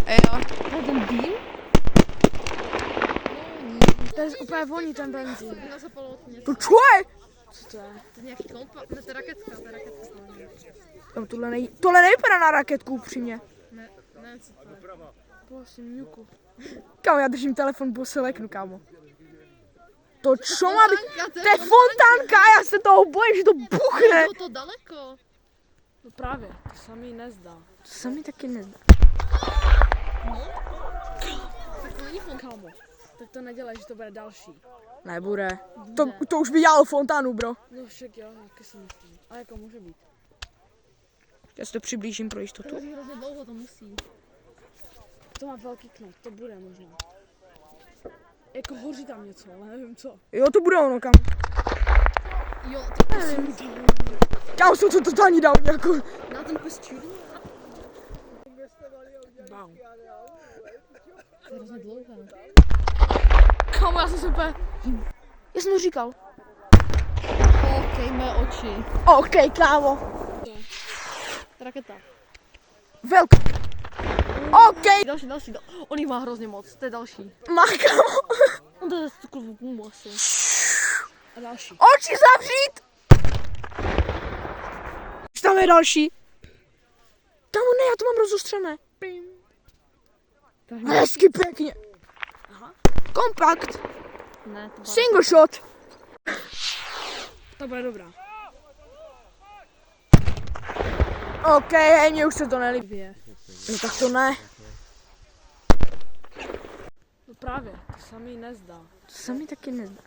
Jo. To je ten dým? To je úplně voní ten benzín. Na zapalovací něco. To čo je? Co to je? To je nějaký kompa, ne, to je raketka, No, tohle nevypadá na raketku upřímně. Ne, co to je. Vlastně mňuku. Kámo, já držím telefon, bo se leknu, kámo. To čo má být? To je fontánka, já se toho bojím, že to buchne. Je to daleko. No právě, to se mi nezdá. To se mi taky nezdá. Tak to není fontánka. Kámo, tak to nedělej, že to bude další. Nebude. To už by dělalo fontánu, bro. No však jo, taky si myslím. A jako může být. Já si to přiblížím pro jistotu. To je hrozně dlouho, to musí. To má velký knot, to bude možná. Jako hoří tam něco, ale nevím co. Jo, to bude ono, kam. Jo, to nevím. Kámo, jsem to totálně dal jako. Na ten pes čudí. Bam. To je hrozně dlouhé. Kámo, já jsem se úplně... Já jsem to říkal. OK, mé oči. OK, kámo. Raketa. Velká. OK. Další. On jich má hrozně moc, to je další. Má, kámo. On to je takovou gumu asi. A další. Oči zavřít! Tam je další. Kámo, ne, já to mám rozostřené. Hezky pěkně. Aha. Kompakt. Ne, to Single shot. To bude dobrá. OK, hej, mně už se to nelíbí. No tak to ne. No právě, to se mi nezdá. To se mi taky nezdá.